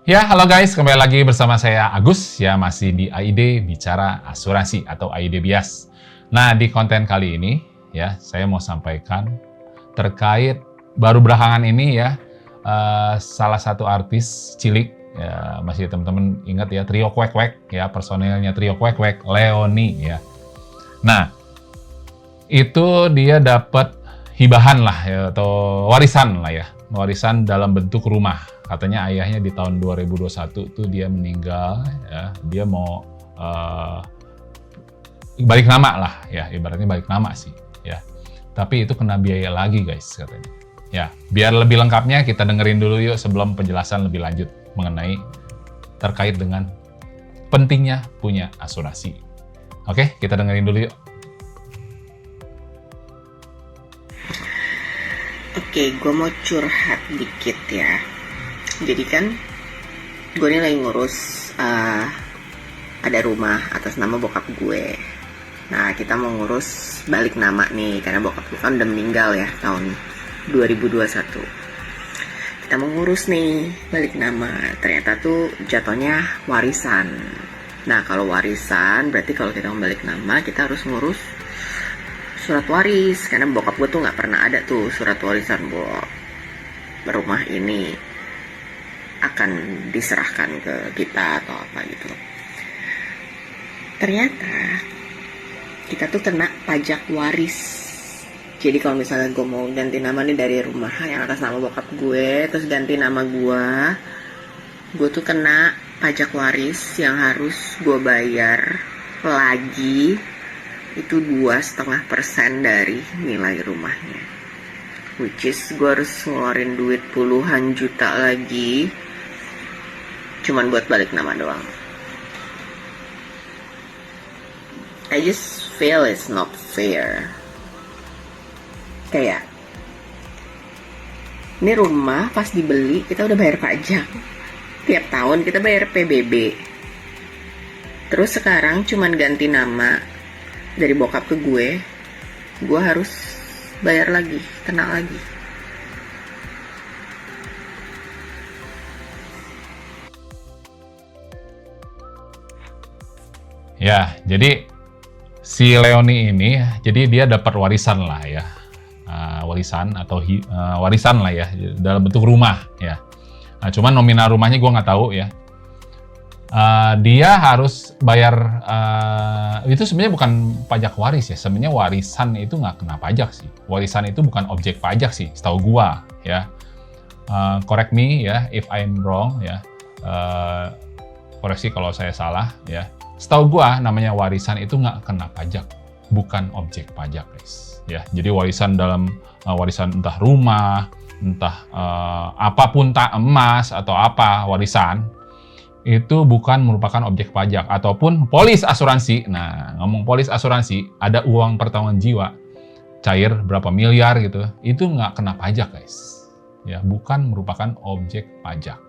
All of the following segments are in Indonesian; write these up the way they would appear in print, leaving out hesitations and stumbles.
Ya, halo guys, kembali lagi bersama saya Agus, ya masih di AID Bicara Asuransi atau AID Bias. Nah, di konten kali ini, ya saya mau sampaikan terkait baru belakangan ini ya, salah satu artis cilik, ya masih teman-teman ingat ya, Trio Kwek Kwek, ya personilnya Trio Kwek Kwek, Leoni ya. Nah, itu dia dapat hibahan lah ya, atau warisan lah ya, warisan dalam bentuk rumah. Katanya ayahnya di tahun 2021 tuh dia meninggal, ya. Dia mau balik nama lah, ya ibaratnya balik nama sih, ya. Tapi itu kena biaya lagi guys katanya. Ya, biar lebih lengkapnya kita dengerin dulu yuk sebelum penjelasan lebih lanjut mengenai terkait dengan pentingnya punya asuransi. Oke, kita dengerin dulu yuk. Oke, gue mau curhat dikit ya. Jadi kan, gue ini lagi ngurus ada rumah atas nama bokap gue. Nah, kita mau ngurus balik nama nih, karena bokap gue kan udah meninggal ya tahun 2021. Kita mau ngurus nih balik nama. Ternyata tuh jatuhnya warisan. Nah, kalau warisan berarti kalau kita mau balik nama kita harus ngurus surat waris, karena bokap gue tuh nggak pernah ada tuh surat warisan bahwa rumah ini akan diserahkan ke kita atau apa gitu. Ternyata kita tuh kena pajak waris. Jadi kalau misalnya gue mau ganti nama nih dari rumah yang atas nama bokap gue, terus ganti nama gue tuh kena pajak waris yang harus gue bayar lagi, itu 2,5% dari nilai rumahnya, which is gue harus ngeluarin duit puluhan juta lagi cuman buat balik nama doang. I just feel it's not fair. Kayak ini rumah pas dibeli kita udah bayar pajak, tiap tahun kita bayar PBB, terus sekarang cuman ganti nama dari bokap ke gue harus bayar lagi, kena lagi. Ya, jadi si Leoni ini, jadi dia dapat warisan lah ya, warisan atau warisan lah ya, dalam bentuk rumah ya. Nah, cuman nominal rumahnya gue nggak tahu ya. Dia harus bayar, itu sebenarnya bukan pajak waris ya, sebenarnya warisan itu nggak kena pajak sih. Warisan itu bukan objek pajak sih, setahu gue ya. Correct me ya, if I'm wrong ya. Koreksi kalau saya salah ya. Setahu gua namanya warisan itu nggak kena pajak, bukan objek pajak guys. Ya, jadi warisan dalam warisan entah rumah, entah apapun, tak emas atau apa warisan itu bukan merupakan objek pajak ataupun polis asuransi. Nah, ngomong polis asuransi, ada uang pertanggungan jiwa cair berapa miliar gitu, itu nggak kena pajak guys. Ya, bukan merupakan objek pajak.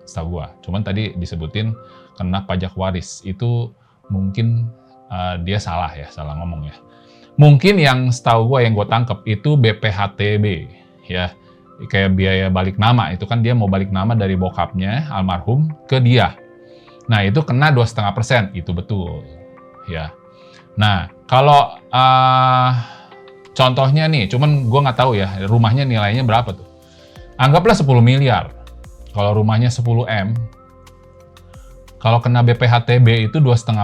Setahu gua, cuman tadi disebutin kena pajak waris, itu mungkin dia salah ya, salah ngomong ya. Mungkin yang setahu gua yang gue tangkep itu BPHTB ya, kayak biaya balik nama, itu kan dia mau balik nama dari bokapnya almarhum ke dia. Nah itu kena 2,5%, itu betul ya. Nah kalau contohnya nih, cuman gue nggak tahu ya rumahnya nilainya berapa tuh. Anggaplah 10 miliar. Kalau rumahnya 10 M, kalau kena BPHTB itu 2,5%,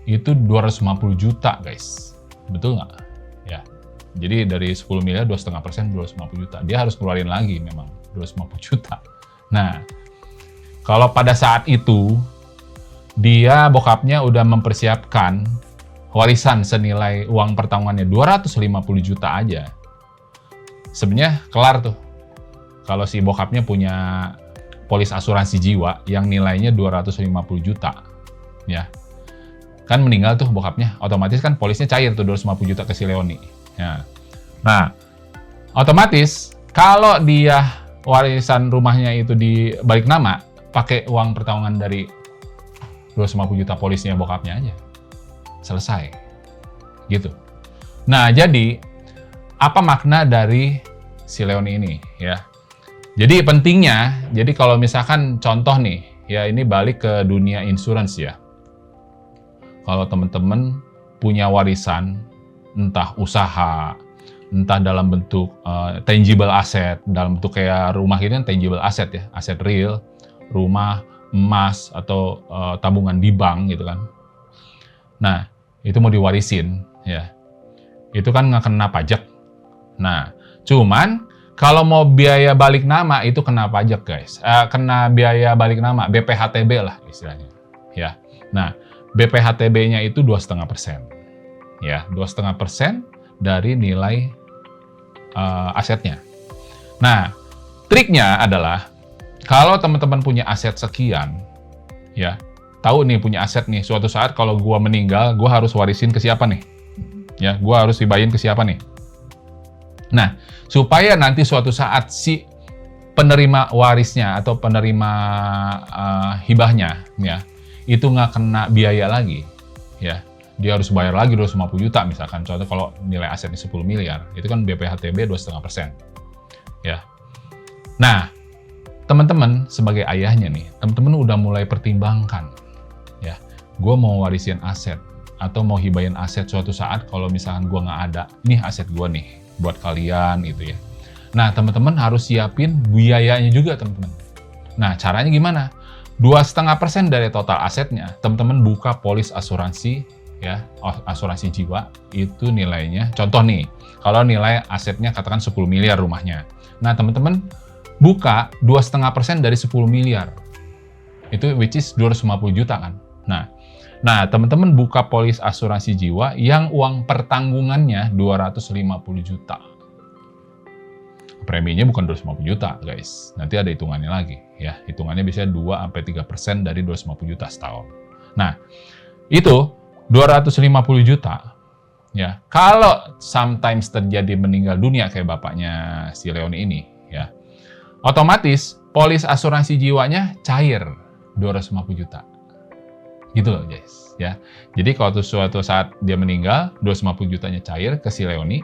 itu 250 juta guys. Betul nggak? Ya. Jadi dari 10 miliar 2,5% 250 juta. Dia harus keluarin lagi memang 250 juta. Nah, kalau pada saat itu dia bokapnya udah mempersiapkan warisan senilai uang pertanggungannya 250 juta aja, sebenarnya kelar tuh. Kalau si bokapnya punya polis asuransi jiwa yang nilainya 250 juta, ya. Kan meninggal tuh bokapnya, otomatis kan polisnya cair tuh 250 juta ke si Leoni. Ya. Nah, otomatis kalau dia warisan rumahnya itu dibalik nama, pakai uang pertanggungan dari 250 juta polisnya bokapnya aja. Selesai. Gitu. Nah, jadi apa makna dari si Leoni ini, ya? Jadi pentingnya, jadi kalau misalkan contoh nih, ya ini balik ke dunia insurance ya. Kalau teman-teman punya warisan, entah usaha, entah dalam bentuk tangible asset, dalam bentuk kayak rumah ini kan tangible asset ya, aset real, rumah, emas, atau tabungan di bank gitu kan. Nah, itu mau diwarisin ya. Itu kan nggak kena pajak. Nah, cuman kalau mau biaya balik nama itu kena pajak guys. Kena biaya balik nama, BPHTB lah istilahnya. Ya. Nah, BPHTB-nya itu 2,5%. Ya, 2,5% dari nilai asetnya. Nah, triknya adalah kalau teman-teman punya aset sekian, ya, tahu nih punya aset nih, suatu saat kalau gua meninggal, gua harus warisin ke siapa nih? Ya, gua harus hibahin ke siapa nih? Nah, supaya nanti suatu saat si penerima warisnya atau penerima hibahnya, ya, itu nggak kena biaya lagi, ya. Dia harus bayar lagi 250 juta misalkan. Contoh kalau nilai asetnya 10 miliar, itu kan BPHTB 2,5%. Ya. Nah, teman-teman sebagai ayahnya nih, teman-teman udah mulai pertimbangkan, ya. Gue mau warisin aset atau mau hibahin aset suatu saat kalau misalkan gue nggak ada, nih aset gue nih buat kalian gitu ya. Nah, teman-teman harus siapin biayanya juga teman-teman. Nah, caranya gimana? 2,5% dari total asetnya, teman-teman buka polis asuransi ya, asuransi jiwa itu nilainya. Contoh nih, kalau nilai asetnya katakan 10 miliar rumahnya. Nah, teman-teman buka 2,5% dari 10 miliar. Itu which is 250 juta kan. Nah, teman-teman buka polis asuransi jiwa yang uang pertanggungannya 250 juta. Preminya bukan 250 juta, guys. Nanti ada hitungannya lagi, ya. Hitungannya biasanya 2-3% dari 250 juta setahun. Nah, itu 250 juta, ya. Kalau sometimes terjadi meninggal dunia kayak bapaknya si Leoni ini, ya. Otomatis polis asuransi jiwanya cair 250 juta. Gitu loh guys, ya. Jadi kalau suatu saat dia meninggal, 250 jutanya cair ke si Leoni.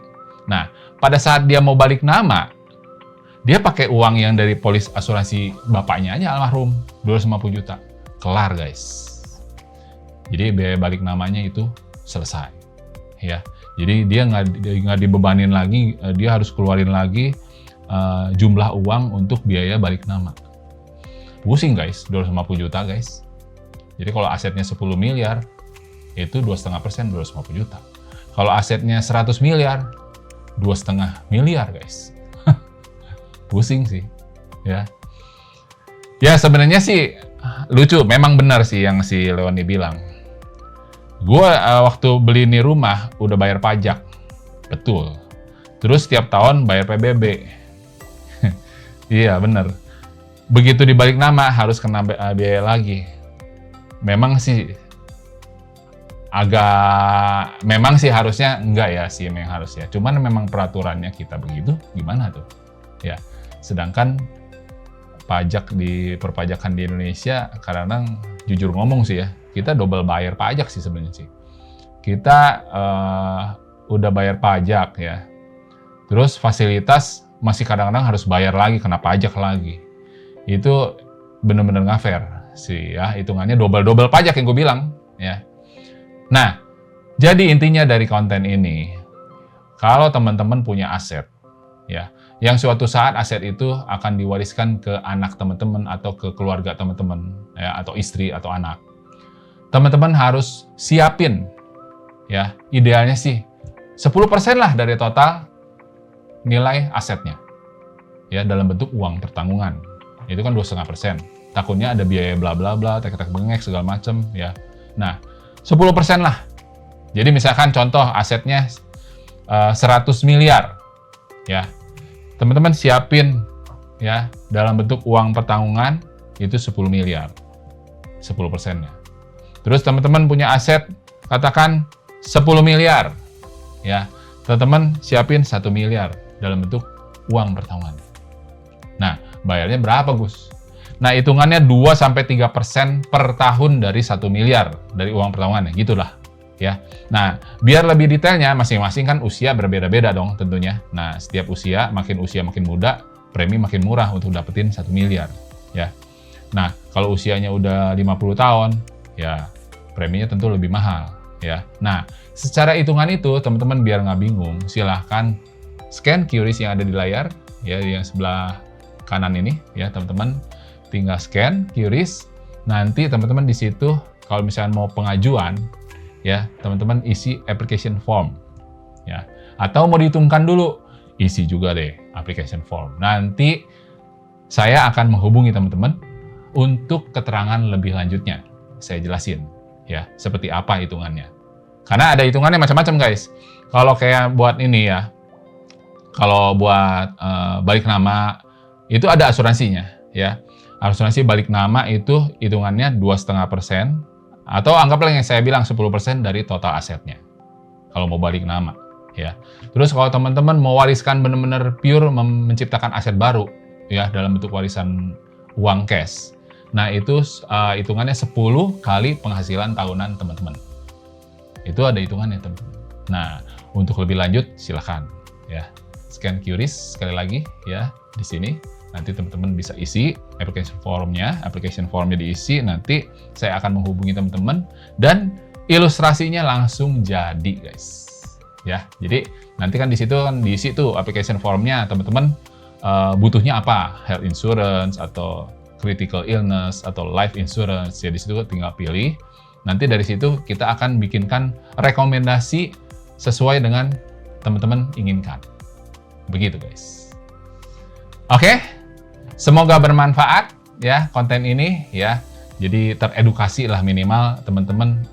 Nah, pada saat dia mau balik nama, dia pakai uang yang dari polis asuransi bapaknya aja almarhum, 250 juta. Kelar guys. Jadi biaya balik namanya itu selesai. Ya. Jadi dia nggak dibebanin lagi, dia harus keluarin lagi jumlah uang untuk biaya balik nama. Pusing guys, 250 juta guys. Jadi kalau asetnya 10 miliar, itu 2,5% 250 juta. Kalau asetnya 100 miliar, 2,5 miliar guys. Pusing sih, ya. Ya sebenarnya sih lucu, memang benar sih yang si Leoni bilang. Gue waktu beli ini rumah udah bayar pajak, betul. Terus setiap tahun bayar PBB. Iya benar. Begitu dibalik nama harus kena biaya lagi. Memang sih harusnya enggak ya sih memang harus ya. Cuman memang peraturannya kita begitu, gimana tuh? Ya, sedangkan pajak di perpajakan di Indonesia kadang-kadang jujur ngomong sih ya, kita double bayar pajak sih sebenarnya sih. Kita udah bayar pajak ya, terus fasilitas masih kadang-kadang harus bayar lagi, kena pajak lagi. Itu bener-bener nggak fair sih ya, hitungannya double pajak yang gue bilang ya. Nah, jadi intinya dari konten ini, kalau teman-teman punya aset ya, yang suatu saat aset itu akan diwariskan ke anak teman-teman atau ke keluarga teman-teman ya, atau istri atau anak. Teman-teman harus siapin ya, idealnya sih 10% lah dari total nilai asetnya. Ya, dalam bentuk uang pertanggungan. Itu kan 2,5%. Takutnya ada biaya bla bla bla, tek-tek bengek segala macem ya. Nah, 10% lah. Jadi misalkan contoh asetnya 100 miliar ya. Teman-teman siapin ya dalam bentuk uang pertanggungan itu 10 miliar. 10%-nya. Terus teman-teman punya aset katakan 10 miliar ya. Teman-teman siapin 1 miliar dalam bentuk uang pertanggungan. Nah, bayarnya berapa, Gus? Nah, hitungannya 2-3% per tahun dari 1 miliar dari uang pertanggungannya, gitulah. Ya. Nah, biar lebih detailnya, masing-masing kan usia berbeda-beda dong tentunya. Nah, setiap usia makin muda, premi makin murah untuk dapetin 1 miliar ya. Nah, kalau usianya udah 50 tahun, ya preminya tentu lebih mahal ya. Nah, secara hitungan itu teman-teman biar nggak bingung, silahkan scan QRIS yang ada di layar ya, yang sebelah kanan ini ya teman-teman, tinggal scan QRIS. Nanti teman-teman di situ kalau misalnya mau pengajuan ya, teman-teman isi application form ya. Atau mau dihitungkan dulu, isi juga deh application form. Nanti saya akan menghubungi teman-teman untuk keterangan lebih lanjutnya. Saya jelasin ya, seperti apa hitungannya. Karena ada hitungannya macam-macam guys. Kalau kayak buat ini ya, kalau buat balik nama itu ada asuransinya ya. Asuransi balik nama itu hitungannya 2,5%, atau anggaplah yang saya bilang 10% dari total asetnya. Kalau mau balik nama ya. Terus kalau teman-teman mau wariskan benar-benar pure menciptakan aset baru ya dalam bentuk warisan uang cash. Nah, itu hitungannya 10 kali penghasilan tahunan teman-teman. Itu ada hitungannya, teman-teman. Nah, untuk lebih lanjut, silakan ya. Scan QRIS sekali lagi ya di sini. Nanti teman-teman bisa isi application formnya diisi. Nanti saya akan menghubungi teman-teman dan ilustrasinya langsung jadi, guys. Ya, jadi nanti kan di situ kan diisi tuh application formnya, teman-teman butuhnya apa? Health insurance atau critical illness atau life insurance ya, di situ tinggal pilih. Nanti dari situ kita akan bikinkan rekomendasi sesuai dengan teman-teman inginkan. Begitu guys. Oke, semoga bermanfaat ya konten ini ya. Jadi teredukasi lah, minimal teman-teman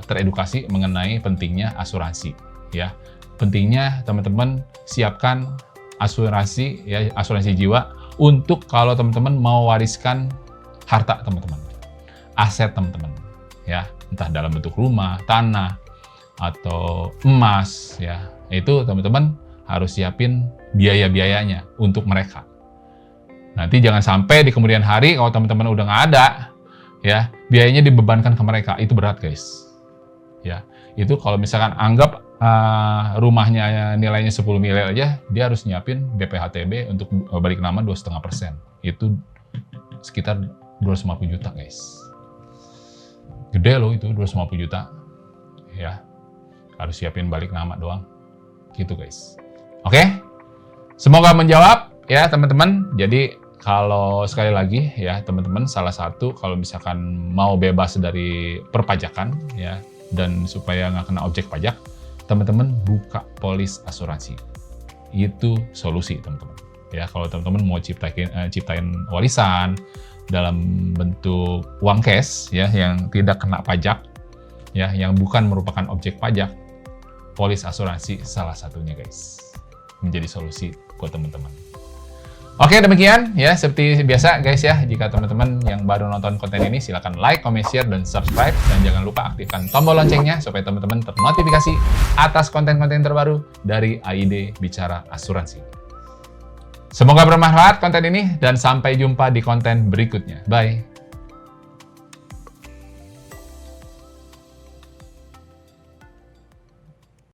teredukasi mengenai pentingnya asuransi ya. Pentingnya teman-teman siapkan asuransi ya, asuransi jiwa untuk kalau teman-teman mau wariskan harta teman-teman, aset teman-teman ya, entah dalam bentuk rumah, tanah, atau emas ya. Itu teman-teman harus siapin biaya-biayanya untuk mereka. Nanti jangan sampai di kemudian hari kalau teman-teman udah nggak ada ya, biayanya dibebankan ke mereka. Itu berat guys ya. Itu kalau misalkan anggap rumahnya nilainya 10 miliar aja, dia harus nyiapin BPHTB untuk balik nama 2,5%. Itu sekitar 250 juta guys. Gede loh itu, 250 juta ya. Harus siapin balik nama doang gitu guys. Oke, semoga menjawab ya teman-teman. Jadi kalau sekali lagi ya teman-teman, salah satu kalau misalkan mau bebas dari perpajakan ya, dan supaya nggak kena objek pajak, teman-teman buka polis asuransi. Itu solusi teman-teman ya. Kalau teman-teman mau ciptain warisan dalam bentuk uang cash ya, yang tidak kena pajak ya, yang bukan merupakan objek pajak, polis asuransi salah satunya guys, menjadi solusi buat teman-teman. Oke, demikian ya, seperti biasa guys ya. Jika teman-teman yang baru nonton konten ini, silakan like, comment, share, dan subscribe. Dan jangan lupa aktifkan tombol loncengnya supaya teman-teman ternotifikasi atas konten-konten terbaru dari AID Bicara Asuransi. Semoga bermanfaat konten ini, dan sampai jumpa di konten berikutnya. Bye!